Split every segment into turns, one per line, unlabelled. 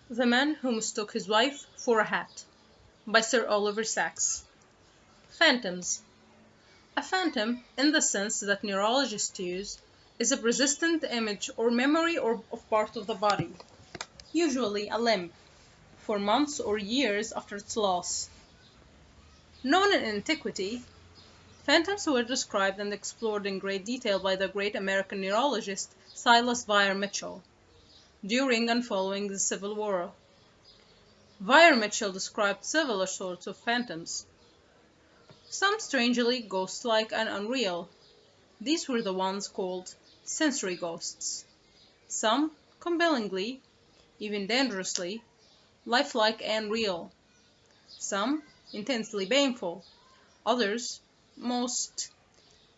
The Man Who Mistook His Wife for a Hat by Sir Oliver Sacks. Phantoms. A phantom, in the sense that neurologists use, is a persistent image or memory of part of the body, usually a limb, for months or years after its loss. Known in antiquity, phantoms were described and explored in great detail by the great American neurologist Silas Weir Mitchell during and following the Civil War. Weir Mitchell described several sorts of phantoms, some strangely ghost-like and unreal. These were the ones called sensory ghosts. Some, compellingly, even dangerously, lifelike and real. Some, intensely painful. Others, most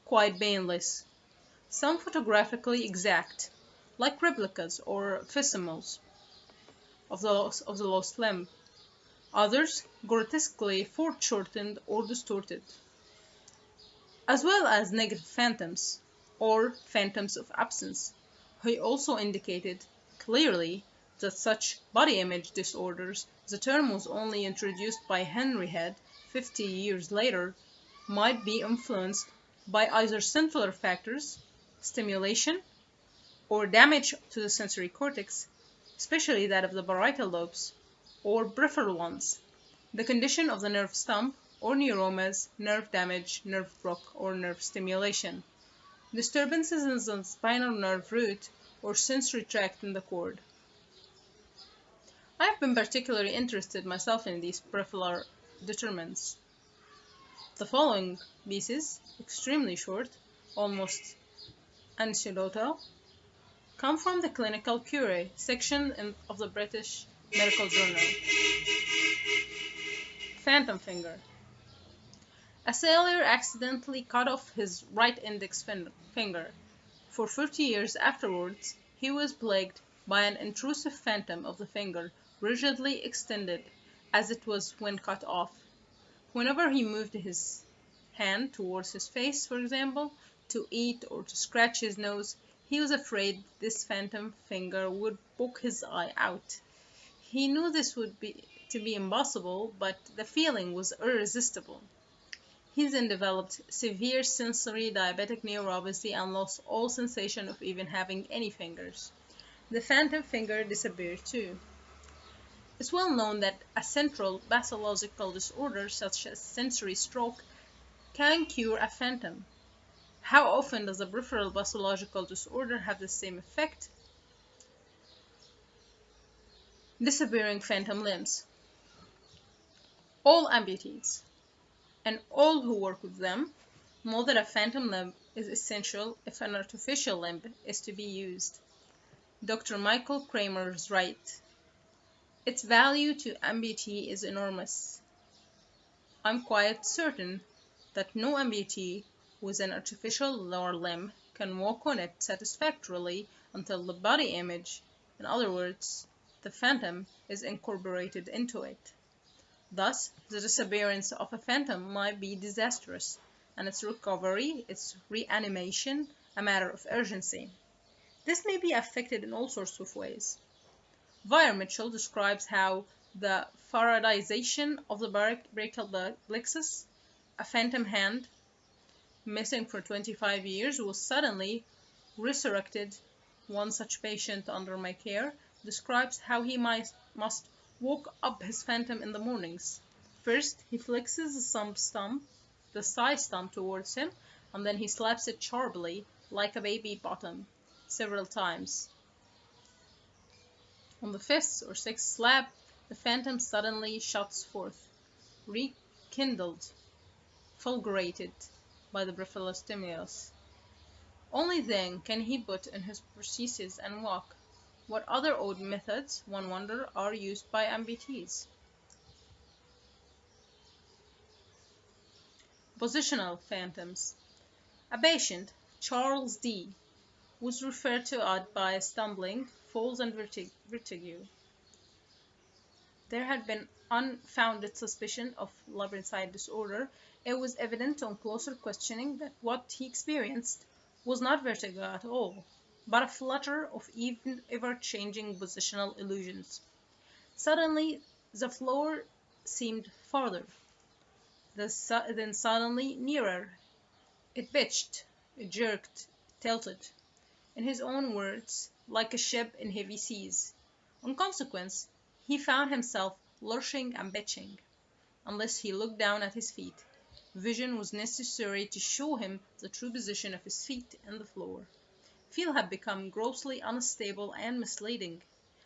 quite painless. Some photographically exact, like replicas or facsimiles of the lost limb. Others, grotesquely foreshortened or distorted. As well as negative phantoms, or phantoms of absence. He also indicated clearly that such body image disorders, the term was only introduced by Henry Head 50 years later, might be influenced by either central factors, stimulation, or damage to the sensory cortex, especially that of the parietal lobes, or peripheral ones, the condition of the nerve stump, or neuromas, nerve damage, nerve block, or nerve stimulation, disturbances in the spinal nerve root or sensory tract in the cord. I have been particularly interested myself in these peripheral determinants. The following pieces, extremely short, almost anecdotal, come from the Clinical Cure section of the British Medical Journal. Phantom finger. A sailor accidentally cut off his right index finger. For 40 years afterwards he was plagued by an intrusive phantom of the finger, rigidly extended as it was when cut off. Whenever he moved his hand towards his face, for example, to eat or to scratch his nose, he was afraid this phantom finger would poke his eye out. He knew this would be impossible, but the feeling was irresistible. He then developed severe sensory diabetic neuropathy and lost all sensation of even having any fingers. The phantom finger disappeared too. It's well known that a central pathological disorder such as sensory stroke can cure a phantom. How often does a peripheral pathological disorder have the same effect? Disappearing phantom limbs. All amputees and all who work with them know that a phantom limb is essential if an artificial limb is to be used. Dr. Michael Kramer is right. Its value to amputee is enormous. I'm quite certain that no amputee with an artificial lower limb can walk on it satisfactorily until the body image, in other words, the phantom, is incorporated into it. Thus, the disappearance of a phantom might be disastrous, and its recovery, its reanimation, a matter of urgency. This may be affected in all sorts of ways. Weir Mitchell describes how the Faradayization of the brachial plexus, a phantom hand, missing for 25 years, was suddenly resurrected. One such patient under my care describes how he must walk up his phantom in the mornings. First, he flexes the thigh stump towards him, and then he slaps it sharply, like a baby bottom, several times. On the fifth or sixth slap, the phantom suddenly shoots forth, rekindled, fulgurated by the peripheral stimulus. Only then can he put in his prosthesis and walk. What other odd methods, one wonders, are used by amputees? Positional phantoms. A patient, Charles D., was referred to it by stumbling, falls, and vertigo. There had been unfounded suspicion of labyrinthine disorder. It was evident on closer questioning that what he experienced was not vertigo at all, but a flutter of ever-changing positional illusions. Suddenly, the floor seemed farther, then suddenly nearer. It pitched, it jerked, it tilted. In his own words, like a ship in heavy seas. In consequence, he found himself lurching and pitching. Unless he looked down at his feet, vision was necessary to show him the true position of his feet in the floor. Feel had become grossly unstable and misleading,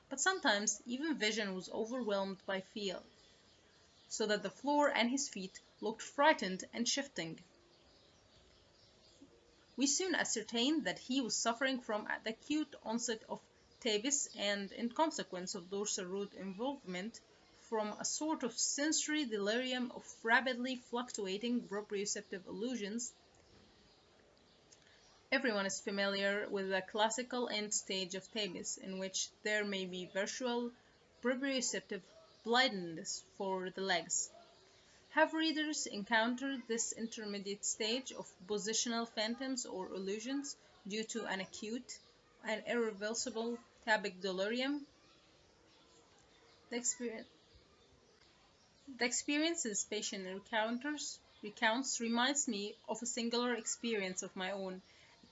but sometimes even vision was overwhelmed by feel, so that the floor and his feet looked frightened and shifting. We soon ascertained that he was suffering from the acute onset of tabes and, in consequence of dorsal root involvement, from a sort of sensory delirium of rapidly fluctuating proprioceptive illusions. Everyone is familiar with the classical end stage of tabes, in which there may be virtual proprioceptive blindness for the legs. Have readers encountered this intermediate stage of positional phantoms or illusions due to an acute and irreversible tabic delirium? The experience, the experience this patient recounts reminds me of a singular experience of my own,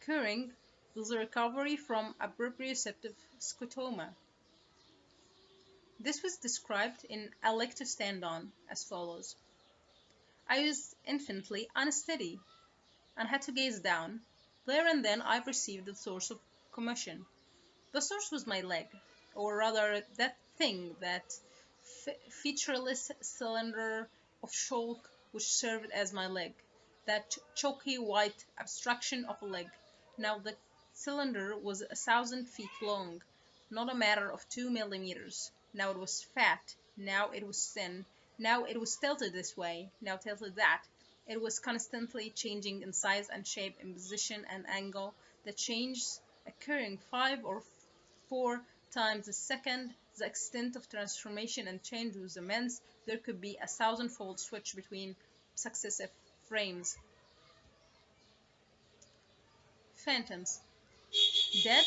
occurring with the recovery from a proprioceptive scotoma. This was described in A Leg to Stand On as follows. I was infinitely unsteady, and had to gaze down. There and then I perceived the source of commotion. The source was my leg, or rather that thing, that featureless cylinder of chalk which served as my leg, that chalky white abstraction of a leg. Now the cylinder was 1,000 feet long, not a matter of 2 millimeters. Now it was fat, now it was thin, now it was tilted this way, now tilted that. It was constantly changing in size and shape, in position and angle, the changes occurring 5 or 4 times a second. The extent of transformation and change was immense. There could be a thousandfold switch between successive frames. Phantoms, dead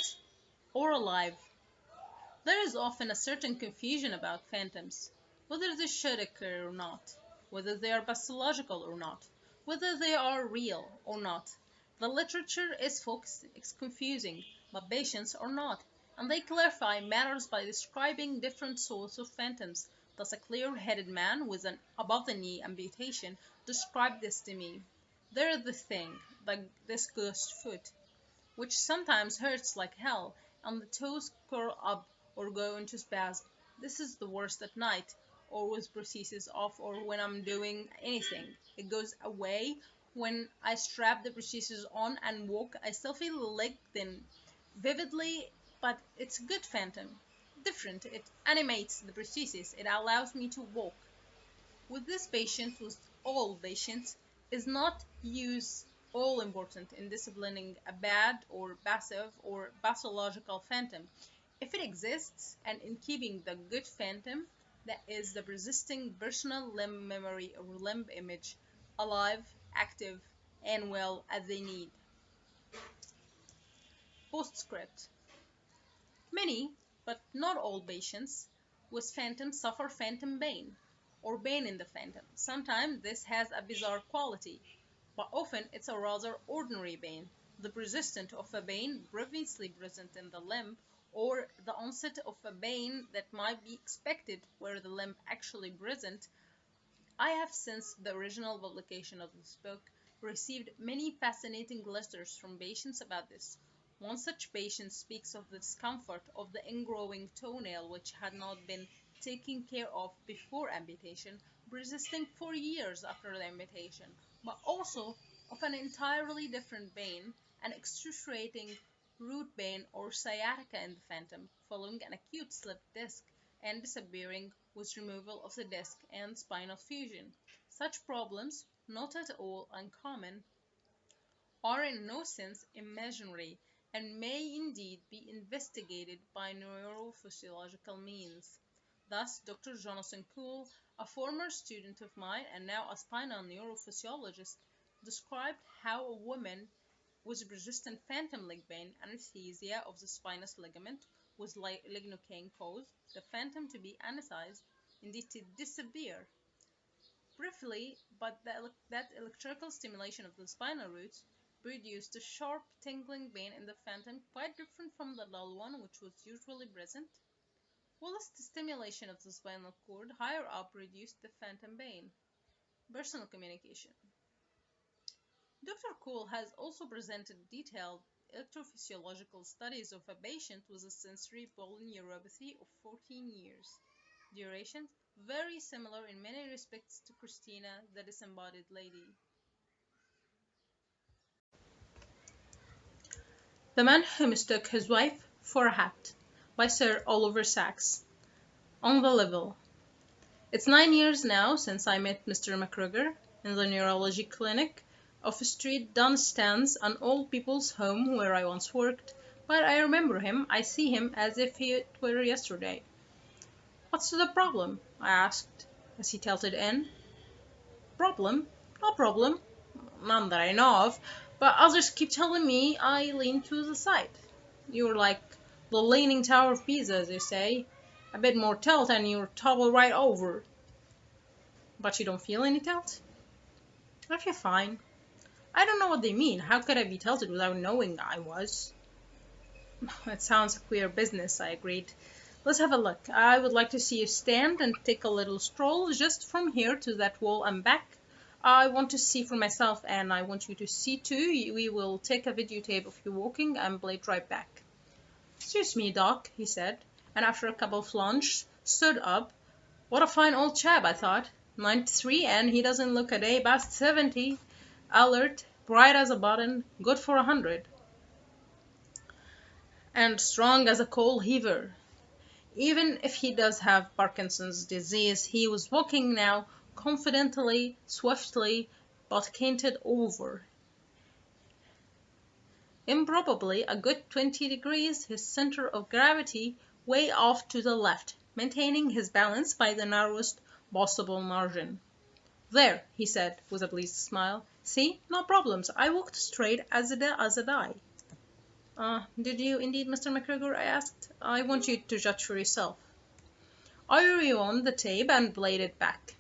or alive. There is often a certain confusion about phantoms, whether they should occur or not, whether they are pathological or not, whether they are real or not. The literature is confusing, but patients are not, and they clarify matters by describing different sorts of phantoms. Thus a clear-headed man with an above-the-knee amputation described this to me. There is this thing, this ghost foot, which sometimes hurts like hell, and the toes curl up or go into spasm. This is the worst at night, or with prosthesis off, or when I'm doing anything. It goes away when I strap the prosthesis on and walk. I still feel the leg thin, vividly, but it's a good phantom. Different. It animates the prosthesis. It allows me to walk. With this patient, with all patients, is not use all important in disciplining a bad or passive or pathological phantom. If it exists, and in keeping the good phantom, that is the persisting personal limb memory or limb image, alive, active, and well as they need. Postscript. Many, but not all patients with phantoms suffer phantom pain, or pain in the phantom. Sometimes this has a bizarre quality, but often it's a rather ordinary pain, the persistence of a pain previously present in the limb, or the onset of a pain that might be expected where the limb actually present. I have, since the original publication of this book, received many fascinating letters from patients about this. One such patient speaks of the discomfort of the ingrowing toenail which had not been taken care of before amputation, persisting for years after the amputation, but also of an entirely different pain, an excruciating root pain or sciatica in the phantom, following an acute slipped disc and disappearing with removal of the disc and spinal fusion. Such problems, not at all uncommon, are in no sense imaginary, and may indeed be investigated by neurophysiological means. Thus, Dr. Jonathan Kuhl, a former student of mine and now a spinal neurophysiologist, described how a woman with persistent phantom leg pain, anesthesia of the spinous ligament, with lignocaine caused the phantom to be anesthetized, indeed to disappear briefly, but that electrical stimulation of the spinal roots produced a sharp tingling pain in the phantom quite different from the dull one which was usually present, whilst the stimulation of the spinal cord higher up reduced the phantom pain. Personal communication. Dr. Cole has also presented detailed electrophysiological studies of a patient with a sensory polyneuropathy of 14 years. Duration very similar in many respects to Christina, the disembodied lady. The Man Who Mistook His Wife for a Hat by Sir Oliver Sacks. On the level. It's 9 years now since I met Mr. McGregor in the neurology clinic off Street Dunstan's, an old people's home where I once worked, but I remember him, I see him as if it were yesterday. What's the problem? I asked as he tilted in. Problem? No problem. None that I know of, but others keep telling me I lean to the side. You're like the Leaning Tower of Pisa, as you say. A bit more tilt and you'll topple right over. But you don't feel any tilt? I feel fine. I don't know what they mean. How could I be tilted without knowing I was? It sounds a queer business, I agreed. Let's have a look. I would like to see you stand and take a little stroll just from here to that wall and back. I want to see for myself, and I want you to see too. We will take a videotape of you walking and play it right back. Excuse me, Doc, he said, and after a couple of lunges, stood up. What a fine old chap, I thought. 93, and he doesn't look a day past 70. Alert, bright as a button, good for 100. And strong as a coal heaver. Even if he does have Parkinson's disease, he was walking now, confidently, swiftly, but canted over. Improbably a good 20 degrees, his center of gravity way off to the left, maintaining his balance by the narrowest possible margin. There, he said, with a pleased smile. See, no problems. I walked straight as a die. Did you indeed, Mr. McGregor? I asked. I want you to judge for yourself. I rewound the tape and played it back.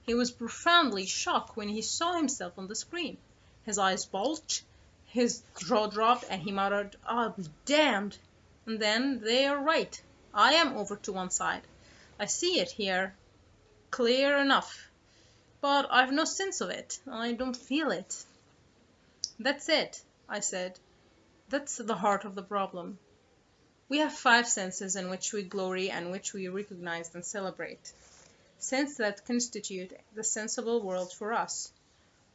He was profoundly shocked when he saw himself on the screen. His eyes bulged, his jaw dropped, and he muttered, I'll be damned. And then they are right. I am over to one side. I see it here, clear enough. But I've no sense of it. I don't feel it. That's it, I said. That's the heart of the problem. We have 5 senses in which we glory and which we recognize and celebrate. Senses that constitute the sensible world for us.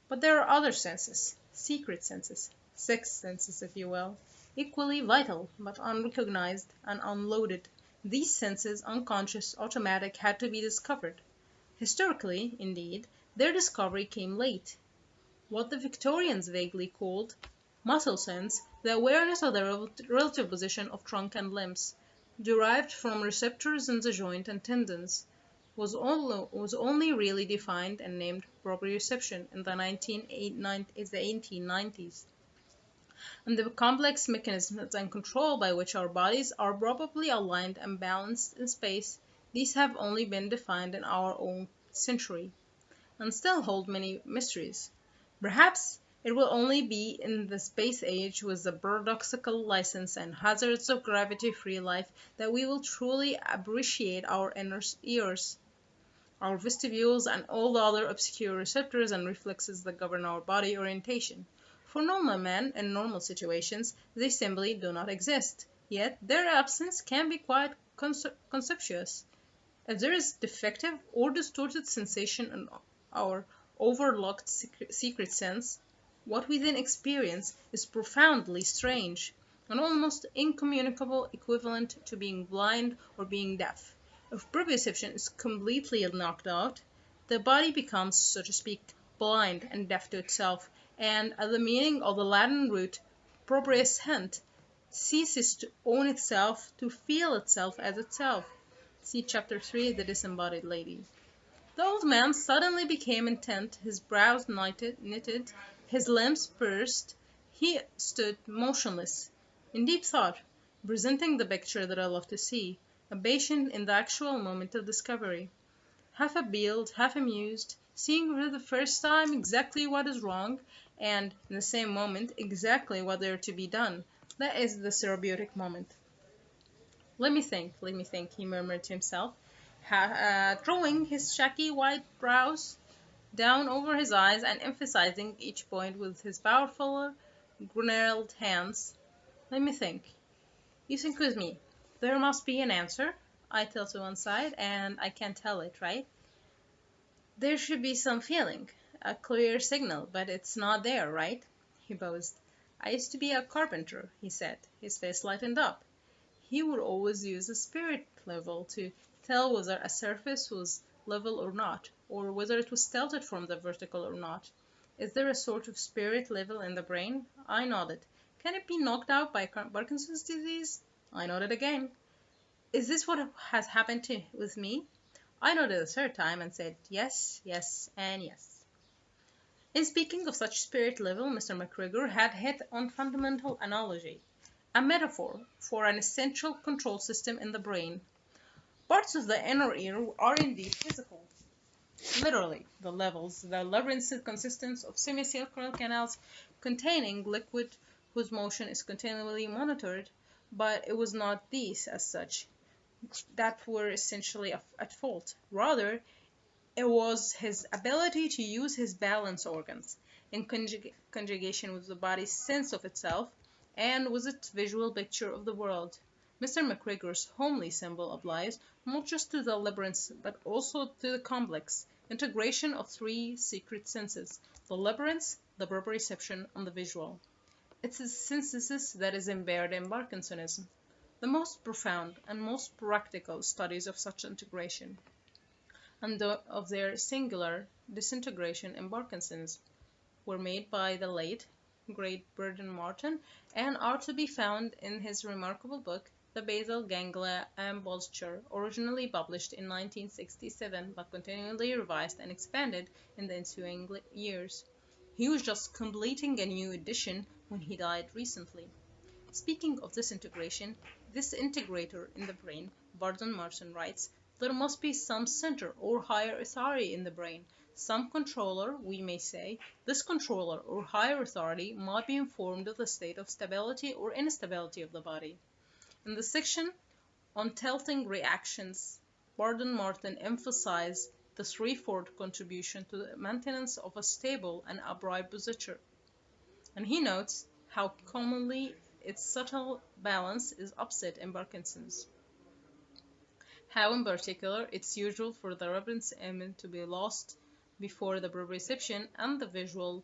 But there are other senses, secret senses, sixth senses if you will, equally vital but unrecognized and unloaded. These senses, unconscious, automatic, had to be discovered. Historically, indeed, their discovery came late. What the Victorians vaguely called muscle sense, the awareness of the relative position of trunk and limbs, derived from receptors in the joint and tendons, was only really defined and named proprioception in the 1890s. And the complex mechanisms and control by which our bodies are probably aligned and balanced in space, these have only been defined in our own century, and still hold many mysteries. Perhaps it will only be in the space age with the paradoxical license and hazards of gravity-free life that we will truly appreciate our inner ears, our vestibules, and all the other obscure receptors and reflexes that govern our body orientation. For normal men, in normal situations, they simply do not exist, yet their absence can be quite conspicuous. If there is defective or distorted sensation in our overlooked secret sense, what we then experience is profoundly strange, an almost incommunicable equivalent to being blind or being deaf. If proprioception is completely knocked out, the body becomes, so to speak, blind and deaf to itself, and the meaning of the Latin root propriescent ceases to own itself, to feel itself as itself. See Chapter 3, The Disembodied Lady. The old man suddenly became intent, his brows knitted, his limbs pursed. He stood motionless, in deep thought. presenting the picture that I love to see, a patient in the actual moment of discovery, half appealed, half amused, seeing for the first time exactly what is wrong, and in the same moment exactly what is to be done. That is the therapeutic moment. Let me think, he murmured to himself, drawing his shaggy white brows down over his eyes and emphasizing each point with his powerful, gnarled hands. Let me think. You think with me. There must be an answer. I tilt to one side, and I can't tell it, right? There should be some feeling, a clear signal, but it's not there, right? He boasted. I used to be a carpenter, he said, his face lightened up. He would always use a spirit level to tell whether a surface was level or not, or whether it was tilted from the vertical or not. Is there a sort of spirit level in the brain? I nodded. Can it be knocked out by Parkinson's disease? I nodded again. Is this what has happened with me? I nodded a third time and said yes, yes, and yes. In speaking of such spirit level, Mr. McGregor had hit on fundamental analogy, a metaphor for an essential control system in the brain. Parts of the inner ear are indeed physical. Literally, the levels, the labyrinth consistence of semicircular canals containing liquid whose motion is continually monitored, but it was not these as such that were essentially at fault. Rather, it was his ability to use his balance organs in conjugation with the body's sense of itself and with its visual picture of the world. Mr. McGregor's homely symbol applies not just to the labyrinth but also to the complex integration of three secret senses: the labyrinth, the proprioception, and the visual. It's a synthesis that is embedded in Parkinsonism. The most profound and most practical studies of such integration and of their singular disintegration in Parkinson's were made by the late, great Burton Martin, and are to be found in his remarkable book, The Basal Ganglia and Posture, originally published in 1967, but continually revised and expanded in the ensuing years. He was just completing a new edition when he died recently. Speaking of disintegration, this integrator in the brain, Barton Martin writes, there must be some center or higher authority in the brain, some controller, we may say. This controller or higher authority might be informed of the state of stability or instability of the body. In the section on tilting reactions, Barton Martin emphasized the threefold contribution to the maintenance of a stable and upright posture, and he notes how commonly its subtle balance is upset in Parkinson's. How, in particular, it's usual for the reference element to be lost before the proprioception and the visual.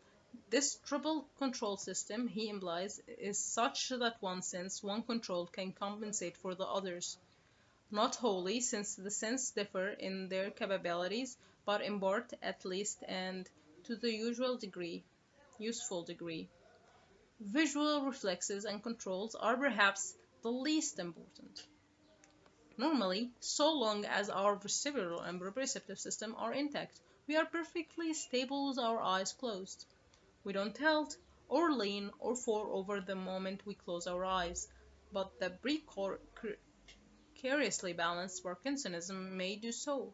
This triple control system, he implies, is such that one sense, one control, can compensate for the others. Not wholly, since the senses differ in their capabilities, but in part at least, and to the useful degree. Visual reflexes and controls are perhaps the least important. Normally, so long as our vestibular and proprioceptive system are intact, we are perfectly stable with our eyes closed. We don't tilt or lean or fall over the moment we close our eyes, but the precariously balanced Parkinsonism may do so.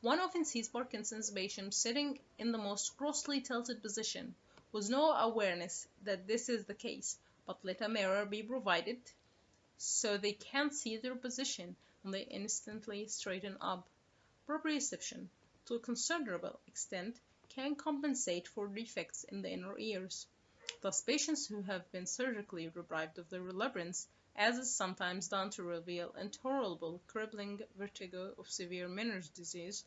One often sees Parkinson's patients sitting in the most grossly tilted position, with no awareness that this is the case, but let a mirror be provided so they can't see their position and they instantly straighten up. Proprioception, to a considerable extent, can compensate for defects in the inner ears. Thus, patients who have been surgically deprived of their labyrinths, as is sometimes done to reveal intolerable crippling vertigo of severe Meniere's disease,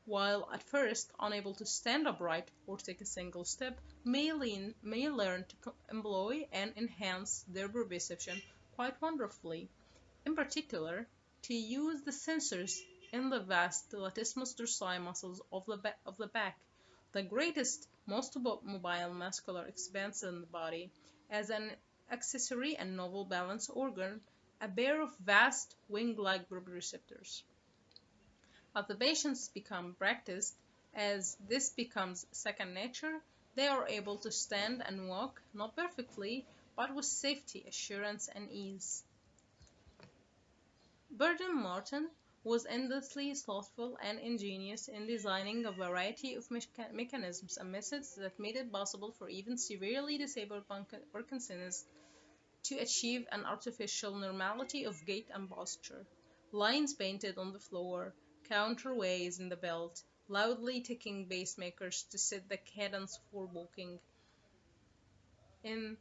while at first unable to stand upright or take a single step, may learn to employ and enhance their proprioception quite wonderfully. In particular, to use the sensors in the vast latissimus dorsi muscles of the back, the greatest, most mobile muscular expanse in the body, as an accessory and novel balance organ, a pair of vast wing-like proprioceptors. As the patients become practiced, as this becomes second nature, they are able to stand and walk, not perfectly, but with safety, assurance, and ease. Burdon Martin was endlessly thoughtful and ingenious in designing a variety of mechanisms and methods that made it possible for even severely disabled Parkinsonians to achieve an artificial normality of gait and posture. Lines painted on the floor, counterweights in the belt, loudly ticking pacemakers to set the cadence for walking. In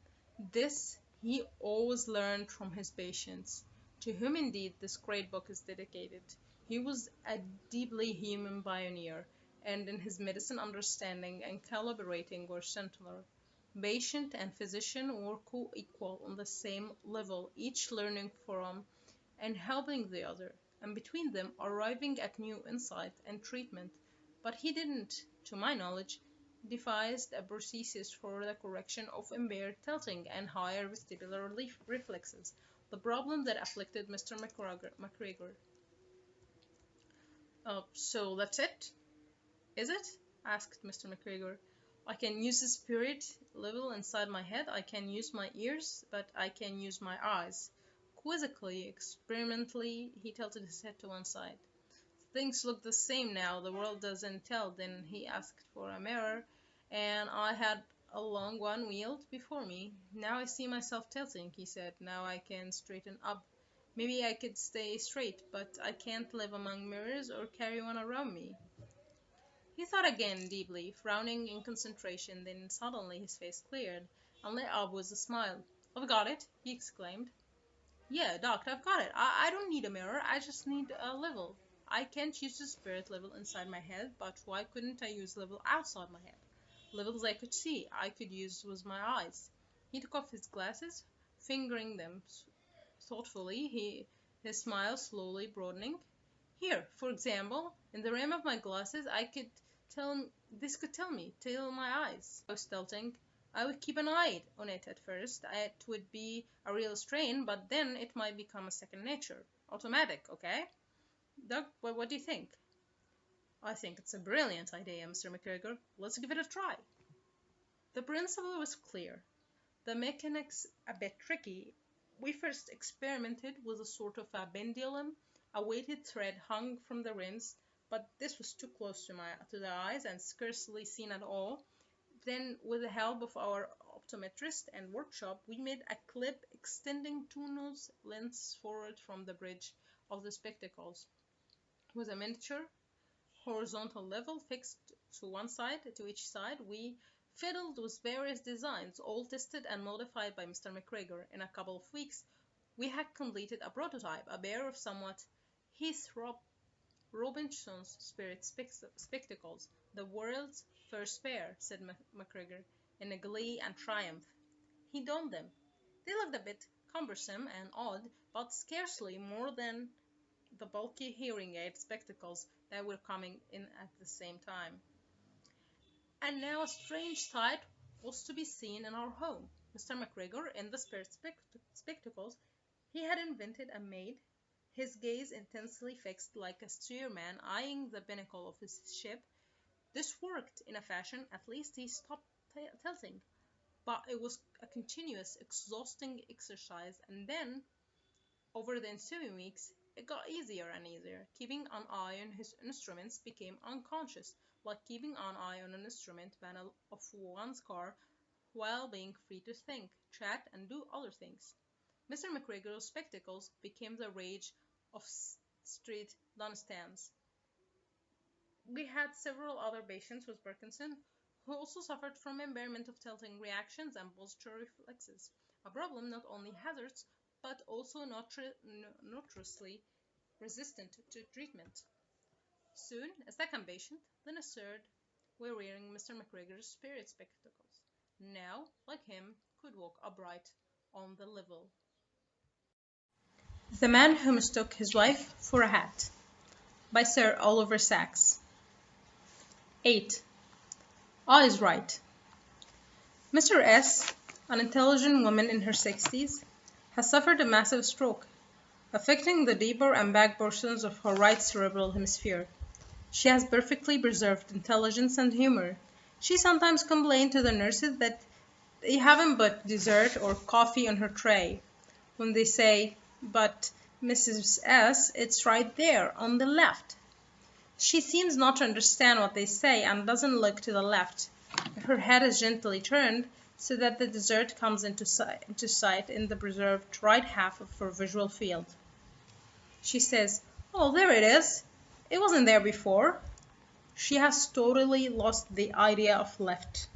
this he always learned from his patients, to whom indeed this great book is dedicated. He was a deeply human pioneer, and in his medicine understanding and collaborating were similar. Patient and physician were co-equal on the same level, each learning from and helping the other, and between them arriving at new insight and treatment. But he didn't, to my knowledge, devised a procedure for the correction of impaired tilting and higher vestibular reflexes, the problem that afflicted Mr. McGregor. So that's it, is it? Asked Mr. McGregor. I can use the spirit level inside my head, I can use my ears, but I can use my eyes. Quizzically, experimentally, he tilted his head to one side. Things look the same now, the world doesn't tell. Then he asked for a mirror, and I had a long one wheeled before me. Now I see myself tilting, he said. Now I can straighten up. Maybe I could stay straight, but I can't live among mirrors or carry one around me. He thought again deeply, frowning in concentration, then suddenly his face cleared, and lit up with a smile. "I've got it!" he exclaimed. "Yeah, Doc, I've got it. I don't need a mirror, I just need a level. I can't use the spirit level inside my head, but why couldn't I use level outside my head? Levels I could see, I could use with my eyes." He took off his glasses, fingering them thoughtfully, his smile slowly broadening. "Here, for example, in the rim of my glasses, this could tell my eyes I was tilting. I would keep an eye on it at first. It would be a real strain, but then it might become a second nature. Automatic, okay? Doug, what do you think?" "I think it's a brilliant idea, Mr. McGregor. Let's give it a try." The principle was clear, the mechanics a bit tricky. We first experimented with a sort of a pendulum, a weighted thread hung from the rims, but this was too close to the eyes and scarcely seen at all. Then, with the help of our optometrist and workshop, we made a clip extending tonal lengths forward from the bridge of the spectacles, with a miniature horizontal level fixed to each side. We fiddled with various designs, all tested and modified by Mr. McGregor. In a couple of weeks we had completed a prototype, a pair of somewhat Heath Robinson's spirit spectacles. "The world's first pair," said McGregor, in glee and triumph. He donned them. They looked a bit cumbersome and odd, but scarcely more than the bulky hearing aid spectacles that were coming in at the same time. And now a strange sight was to be seen in our home. Mr. McGregor, in the spirit spectacles he had invented and made, his gaze intensely fixed like a steersman eyeing the binnacle of his ship. This worked in a fashion. At least he stopped tilting. But it was a continuous, exhausting exercise, and then, over the ensuing weeks, it got easier and easier. Keeping an eye on his instruments became unconscious, like keeping an eye on an instrument panel of one's car while being free to think, chat, and do other things. Mr. McGregor's spectacles became the rage of street newsstands. We had several other patients with Parkinson who also suffered from impairment of tilting reactions and posture reflexes, a problem not only hazardous but also notoriously resistant to treatment. Soon a second patient, then a third, were wearing Mr. McGregor's spirit spectacles. Now, like him, could walk upright on the level. The Man Who Mistook His Wife for a Hat, by Sir Oliver Sacks. 8. All is right. Mr. S., an intelligent woman in her 60s, has suffered a massive stroke, affecting the deeper and back portions of her right cerebral hemisphere. She has perfectly preserved intelligence and humor. She sometimes complains to the nurses that they haven't but dessert or coffee on her tray. When they say, "But Mrs. S, it's right there, on the left. She seems not to understand what they say and doesn't look to the left. Her head is gently turned so that the dessert comes into sight in the preserved right half of her visual field. She says, "Oh, there it is. It wasn't there before." She has totally lost the idea of left,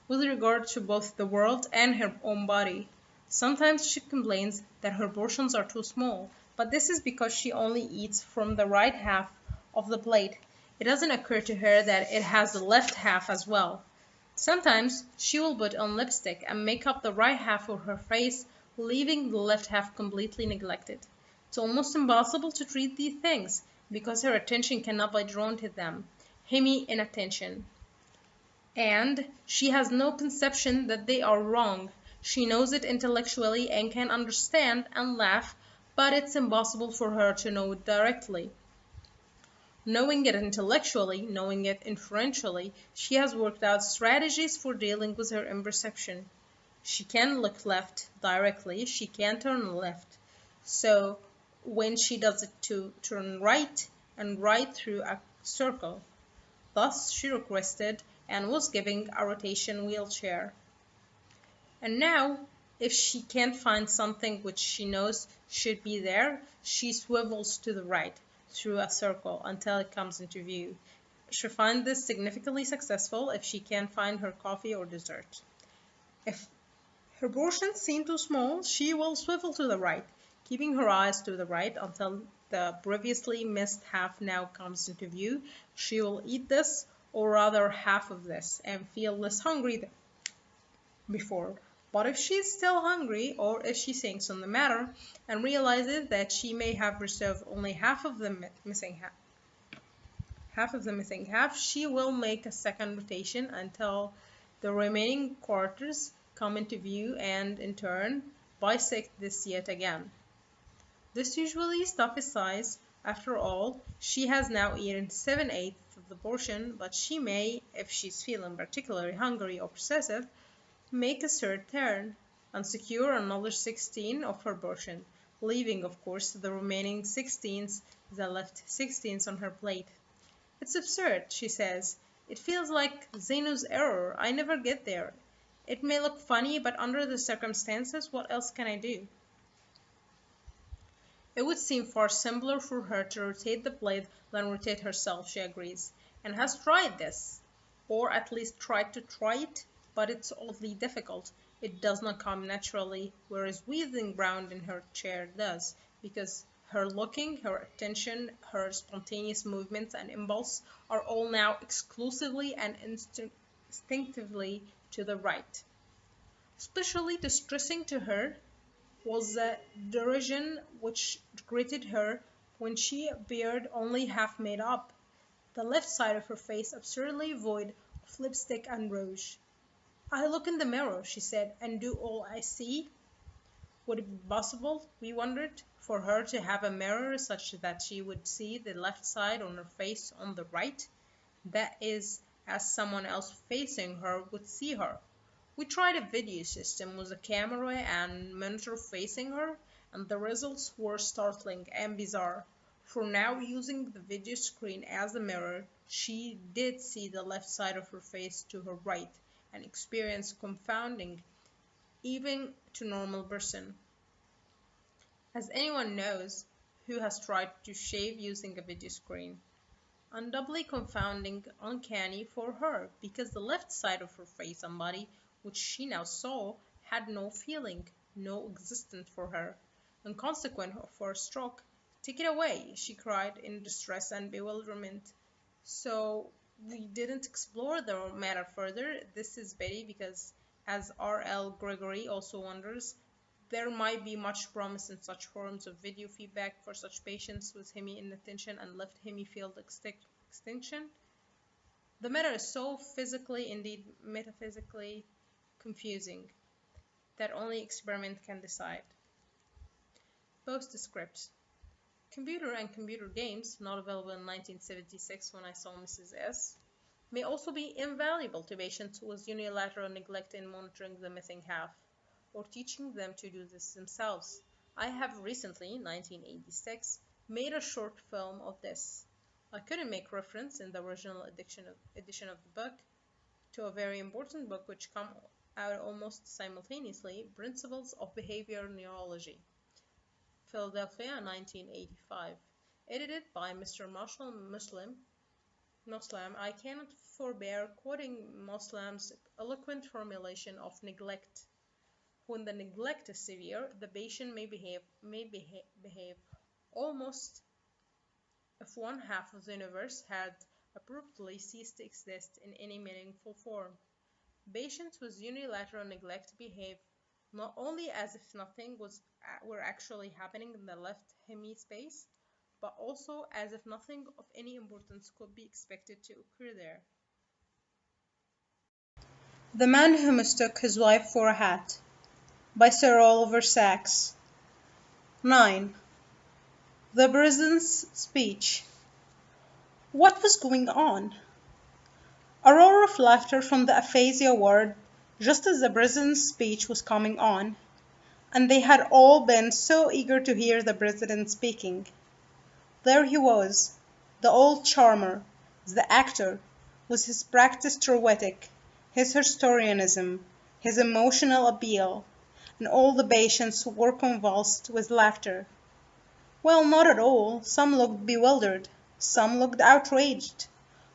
with regard to both the world and her own body. Sometimes she complains that her portions are too small, but this is because she only eats from the right half of the plate. It doesn't occur to her that it has the left half as well. Sometimes she will put on lipstick and make up the right half of her face, leaving the left half completely neglected. It's almost impossible to treat these things because her attention cannot be drawn to them. Hemi-inattention. And she has no conception that they are wrong. She knows it intellectually and can understand and laugh, but it's impossible for her to know it directly. Knowing it intellectually, knowing it inferentially, she has worked out strategies for dealing with her imperception. She can look left directly, she can turn left. So when she does it to turn right and right through a circle. Thus she requested and was given a rotation wheelchair. And now, if she can't find something which she knows should be there, she swivels to the right through a circle until it comes into view. She'll find this significantly successful if she can't find her coffee or dessert. If her portions seem too small, she will swivel to the right, keeping her eyes to the right until the previously missed half now comes into view. She will eat this, or rather half of this, and feel less hungry than before. But if she's still hungry, or if she thinks on the matter and realizes that she may have reserved only half of the missing half, she will make a second rotation until the remaining quarters come into view and, in turn, bisect this yet again. This usually suffices. After all, she has now eaten 7/8 of the portion, but she may, if she's feeling particularly hungry or possessive, make a third turn and secure another 16 of her portion, leaving, of course, the remaining 16s, the left 16s on her plate. "It's absurd," she says. "It feels like Zeno's error. I never get there. It may look funny, but under the circumstances, what else can I do?" It would seem far simpler for her to rotate the plate than rotate herself, she agrees, and has tried this, or at least tried to try it, but it's oddly difficult. It does not come naturally, whereas wheeling round in her chair does, because her looking, her attention, her spontaneous movements and impulse are all now exclusively and instinctively to the right. Especially distressing to her was the derision which greeted her when she appeared only half made up, the left side of her face absurdly void of lipstick and rouge. "I look in the mirror," she said, "and do all I see." Would it be possible, we wondered, for her to have a mirror such that she would see the left side on her face on the right? That is, as someone else facing her would see her. We tried a video system with a camera and monitor facing her, and the results were startling and bizarre. For now, using the video screen as a mirror, she did see the left side of her face to her right, an experience confounding even to normal person, as anyone knows who has tried to shave using a video screen. And doubly confounding, uncanny for her, because the left side of her face and body, which she now saw, had no feeling, no existence for her. In consequence of her stroke, "Take it away!" she cried in distress and bewilderment. So we didn't explore the matter further. This is Betty because, as R.L. Gregory also wonders, there might be much promise in such forms of video feedback for such patients with hemi-inattention and left hemifield extinction. The matter is so physically, indeed metaphysically, confusing that only experiment can decide. Postscript. Computer and computer games, not available in 1976 when I saw Mrs. S, may also be invaluable to patients with unilateral neglect in monitoring the missing half, or teaching them to do this themselves. I have recently, 1986, made a short film of this. I couldn't make reference in the original edition of the book to a very important book which come out almost simultaneously, Principles of Behavior Neurology, Philadelphia, 1985, edited by Mr. Marshall Muslim. I cannot forbear quoting Muslim's eloquent formulation of neglect. When the neglect is severe, the patient may behave almost if one half of the universe had abruptly ceased to exist in any meaningful form. Patients with unilateral neglect behave not only as if nothing were actually happening in the left hemispace, but also as if nothing of any importance could be expected to occur there. The Man Who Mistook His Wife for a Hat by Sir Oliver Sacks. 9. The President's Speech. What was going on? A roar of laughter from the aphasia ward just as the President's speech was coming on, and they had all been so eager to hear the President speaking. There he was, the old charmer, the actor, with his practised rhetoric, his historianism, his emotional appeal, and all the patients were convulsed with laughter. Well, not at all. Some looked bewildered, some looked outraged,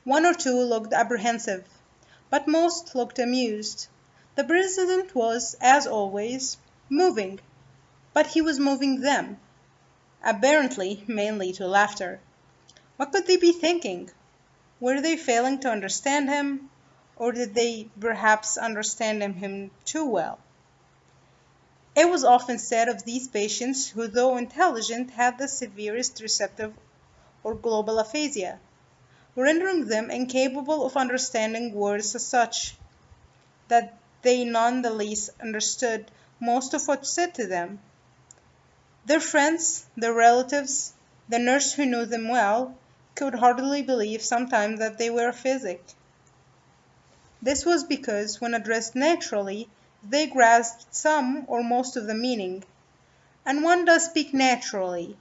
one or two looked apprehensive, but most looked amused. The President was, as always, moving, but he was moving them, apparently mainly to laughter. What could they be thinking? Were they failing to understand him, or did they perhaps understand him too well? It was often said of these patients who, though intelligent, had the severest receptive or global aphasia, rendering them incapable of understanding words as such, that they none the least understood most of what was said to them. Their friends, their relatives, the nurse who knew them well, could hardly believe sometimes that they were aphasic. This was because, when addressed naturally, they grasped some or most of the meaning, and one does speak naturally.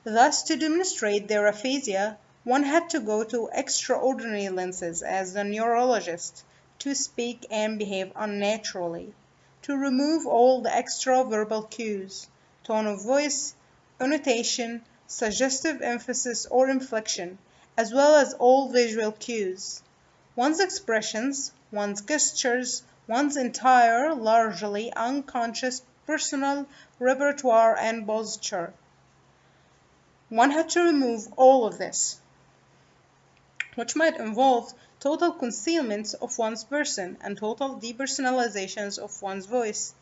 Thus, to demonstrate their aphasia, one had to go to extraordinary lengths as the neurologist, to speak and behave unnaturally, to remove all the extra verbal cues, tone of voice, intonation, suggestive emphasis or inflection, as well as all visual cues. One's expressions, one's gestures, one's entire, largely unconscious personal repertoire and posture. One had to remove all of this, which might involve total concealment of one's person and total depersonalizations of one's voice,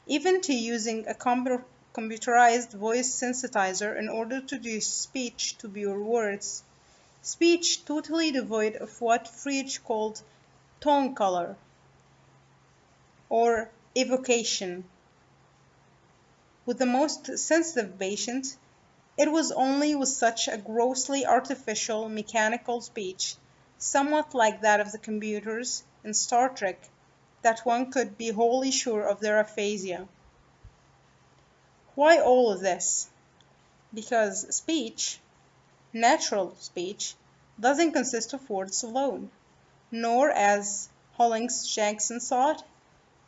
even to using a computerized voice sensitizer in order to reduce speech to pure words. Speech totally devoid of what Friedrich called tone color or evocation. With the most sensitive patient, it was only with such a grossly artificial, mechanical speech, somewhat like that of the computers in Star Trek, that one could be wholly sure of their aphasia. Why all of this? Because speech, natural speech, doesn't consist of words alone, nor, as Hollings-Jackson thought,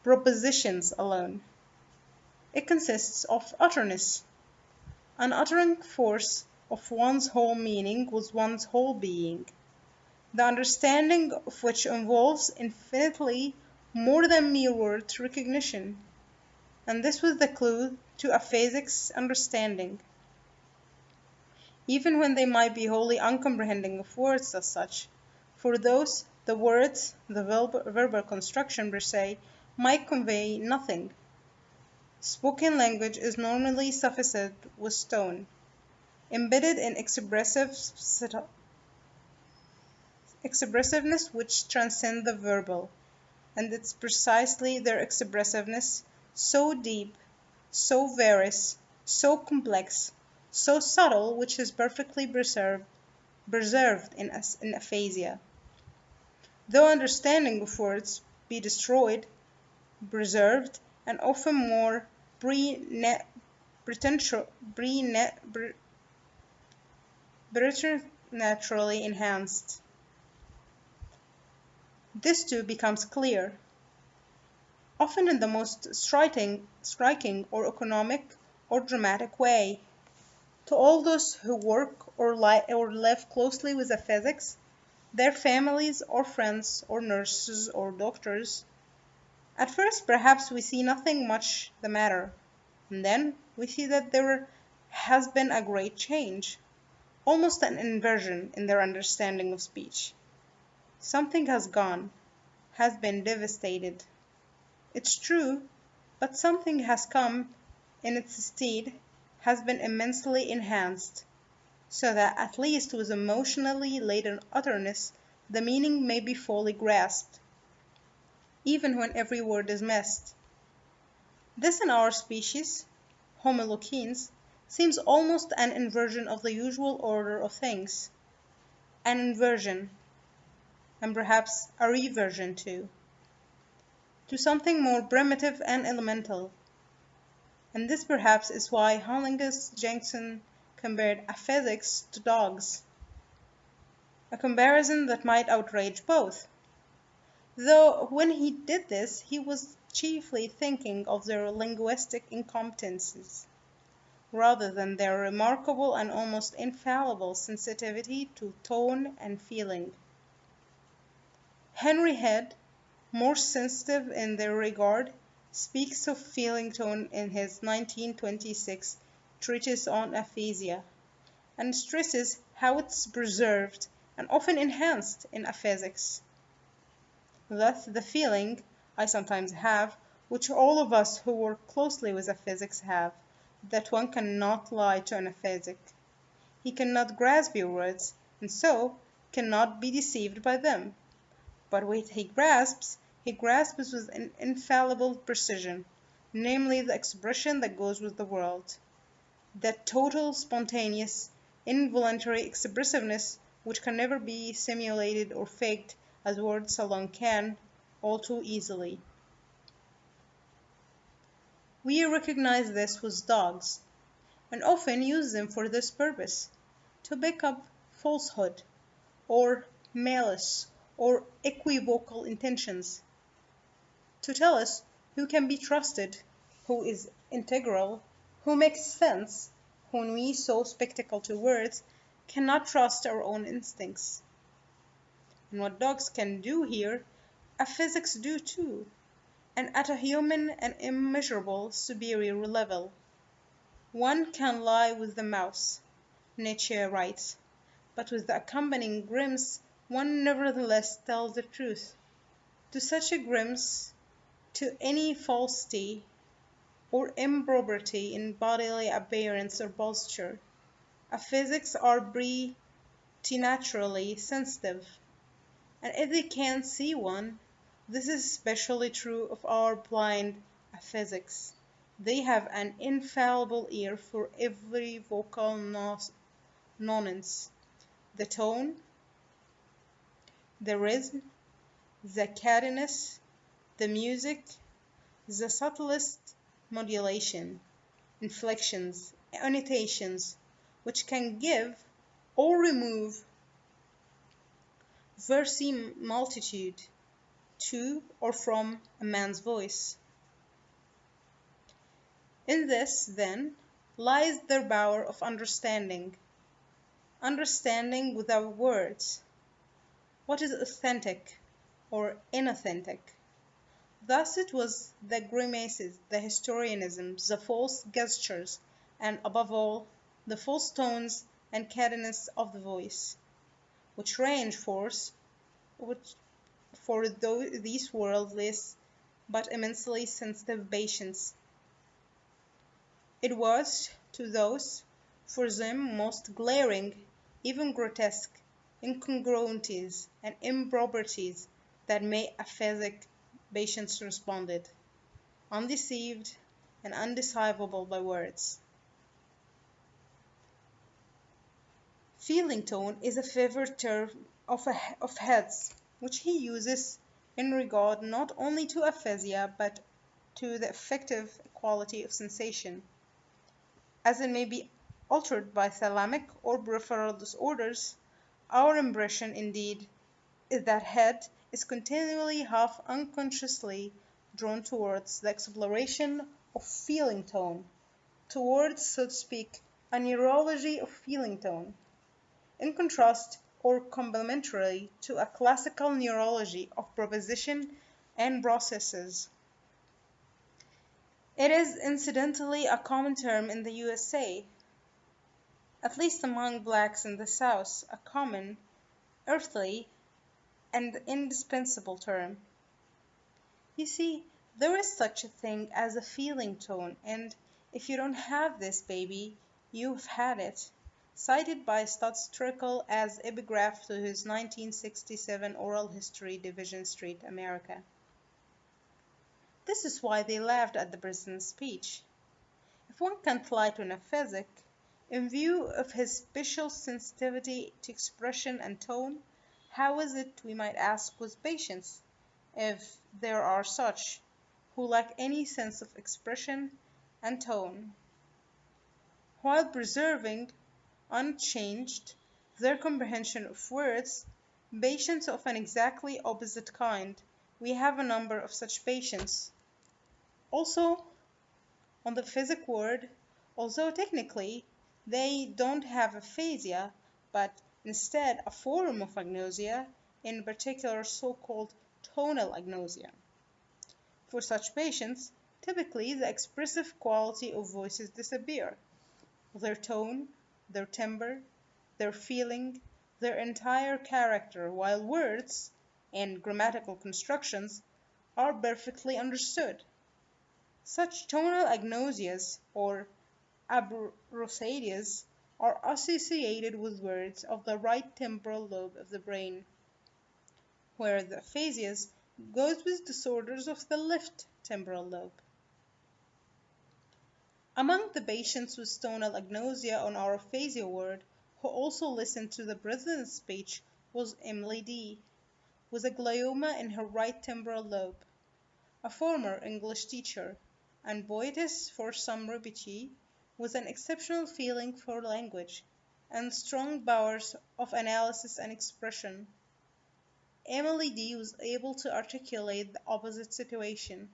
propositions alone. It consists of utterness, an uttering force of one's whole meaning with one's whole being, the understanding of which involves infinitely more than mere word recognition. And this was the clue to aphasic's understanding, even when they might be wholly uncomprehending of words as such. For those, the words, the verbal construction per se, might convey nothing. Spoken language is normally sufficed with tone, embedded in expressiveness which transcend the verbal, and it's precisely their expressiveness, so deep, so various, so complex, so subtle, which is perfectly preserved in aphasia. Though understanding of words be destroyed, preserved, and often more preternaturally enhanced. This too becomes clear, often in the most striking or economic or dramatic way. To all those who work or live closely with the physics, their families or friends or nurses or doctors, at first perhaps we see nothing much the matter, and then we see that there has been a great change, almost an inversion in their understanding of speech. Something has gone, has been devastated. It's true, but something has come in its stead, has been immensely enhanced, so that at least with emotionally laden utterness the meaning may be fully grasped, even when every word is missed. This in our species, Homo lupins, seems almost an inversion of the usual order of things, an inversion, and perhaps a reversion too, to something more primitive and elemental. And this perhaps is why Hollingus Jensen compared physics to dogs, a comparison that might outrage both, though when he did this he was chiefly thinking of their linguistic incompetencies, rather than their remarkable and almost infallible sensitivity to tone and feeling. Henry Head, more sensitive in their regard, speaks of feeling tone in his 1926 treatise on aphasia, and stresses how it is preserved and often enhanced in physics. Thus the feeling I sometimes have, which all of us who work closely with physics have, that one cannot lie to an aphaisic. He cannot grasp your words, and so cannot be deceived by them. But what he grasps with an infallible precision, namely the expression that goes with the world, that total, spontaneous, involuntary expressiveness which can never be simulated or faked as words alone can, all too easily. We recognize this with dogs, and often use them for this purpose, to pick up falsehood, or malice, or equivocal intentions, to tell us who can be trusted, who is integral, who makes sense, when we, so spectacle to words, cannot trust our own instincts. And what dogs can do here, physics do too, and at a human and immeasurable superior level. One can lie with the mouse, Nietzsche writes, but with the accompanying grimace one nevertheless tells the truth. To such a grimace, to any falsity or impropriety in bodily appearance or posture, physics are preternaturally sensitive, and if they can't see one, this is especially true of our blind physics. They have an infallible ear for every vocal nuance, the tone, the rhythm, the cadence, the music, the subtlest modulation, inflections, annotations, which can give or remove verisimilitude to or from a man's voice. In this, then, lies their power of understanding without words, what is authentic or inauthentic. Thus it was the grimaces, the histrionisms, the false gestures, and above all, the false tones and cadence of the voice, which range for these worldless but immensely sensitive patients. It was to those, for them, most glaring, even grotesque, incongruities and improprieties that my aphasic patients responded, undeceived and undecipherable by words. Feeling tone is a favorite term of Head's, which he uses in regard not only to aphasia but to the effective quality of sensation, as it may be altered by thalamic or peripheral disorders. Our impression, indeed, is that head is continually half unconsciously drawn towards the exploration of feeling tone, towards, so to speak, a neurology of feeling tone, in contrast or complementary to a classical neurology of proposition and processes. It is incidentally a common term in the USA, at least among blacks in the South, a common, earthly, and indispensable term. You see, there is such a thing as a feeling tone, and if you don't have this, baby, you've had it. Cited by Stutz Trickle as epigraph to his 1967 Oral History, Division Street, America. This is why they laughed at the President's speech. If one can't lie to a physician, in view of his special sensitivity to expression and tone, how is it, we might ask with patience, if there are such, who lack any sense of expression and tone, while preserving unchanged their comprehension of words, patients of an exactly opposite kind? We have a number of such patients. Also, on the physic word, although technically they don't have aphasia, but instead a form of agnosia, in particular so-called tonal agnosia. For such patients, typically the expressive quality of voices disappear. Their tone, their timbre, their feeling, their entire character, while words and grammatical constructions are perfectly understood. Such tonal agnosias or abrosadias are associated with words of the right temporal lobe of the brain, where the aphasias goes with disorders of the left temporal lobe. Among the patients with tonal agnosia on our aphasia ward, who also listened to the President's speech, was Emily D., with a glioma in her right temporal lobe, a former English teacher, and poetess for some repartee, with an exceptional feeling for language, and strong powers of analysis and expression. Emily D. was able to articulate the opposite situation,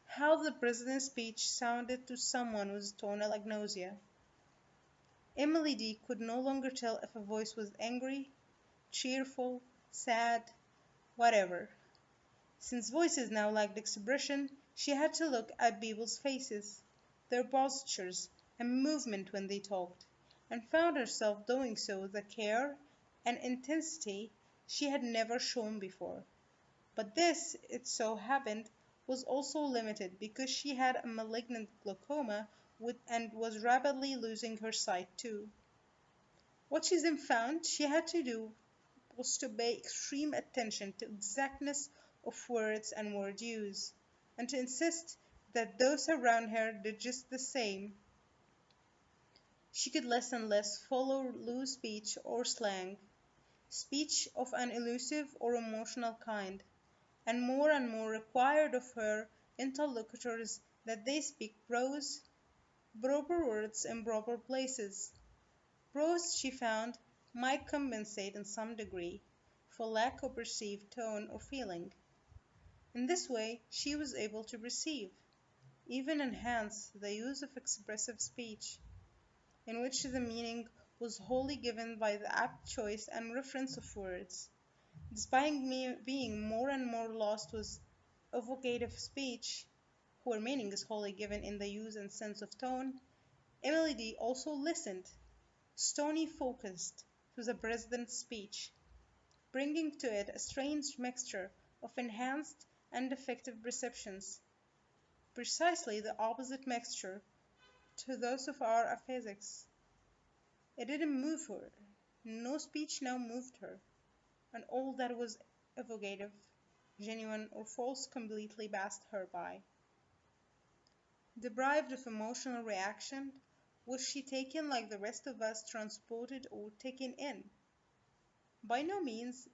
how the President's speech sounded to someone with tonal agnosia. Emily D. could no longer tell if a voice was angry, cheerful, sad, whatever. Since voices now lacked expression, she had to look at people's faces, their postures, and movement when they talked, and found herself doing so with a care and intensity she had never shown before. But this, it so happened, was also limited because she had a malignant glaucoma and was rapidly losing her sight too. What she then found she had to do was to pay extreme attention to exactness of words and word use, and to insist that those around her did just the same. She could less and less follow loose speech or slang, speech of an elusive or emotional kind, and more required of her interlocutors that they speak prose, proper words in proper places. Prose, she found, might compensate in some degree for lack of perceived tone or feeling. In this way she was able to perceive, even enhance, the use of expressive speech, in which the meaning was wholly given by the apt choice and reference of words. Despite being more and more lost with evocative speech, where meaning is wholly given in the use and sense of tone, Emily D. also listened, stony focused, to the President's speech, bringing to it a strange mixture of enhanced and defective perceptions, precisely the opposite mixture to those of our aphasics. It didn't move her. No speech now moved her, and all that was evocative, genuine, or false completely passed her by. Deprived of emotional reaction, was she taken like the rest of us, transported or taken in? By no means.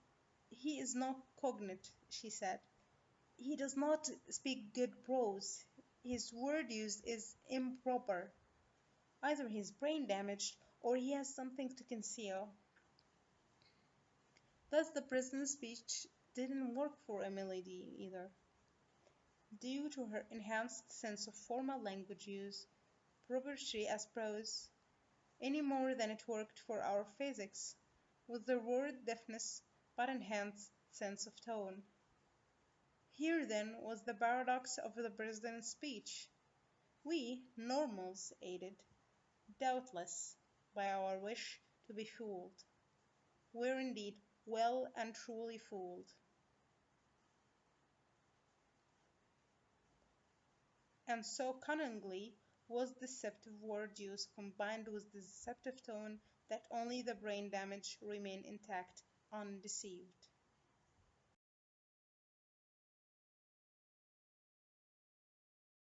He is not cognate, she said.
He does not speak good prose. His word use is improper. Either he's brain damaged or he has something to conceal. Thus the president's speech didn't work for Emily D either, due to her enhanced sense of formal language use, proprietary as prose, any more than it worked for our physics, with their word deafness but enhanced sense of tone. Here then was the paradox of the president's speech. We normals aided, doubtless, by our wish to be fooled, were indeed well and truly fooled. And so cunningly was deceptive word use combined with the deceptive tone that only the brain damaged remained intact, undeceived.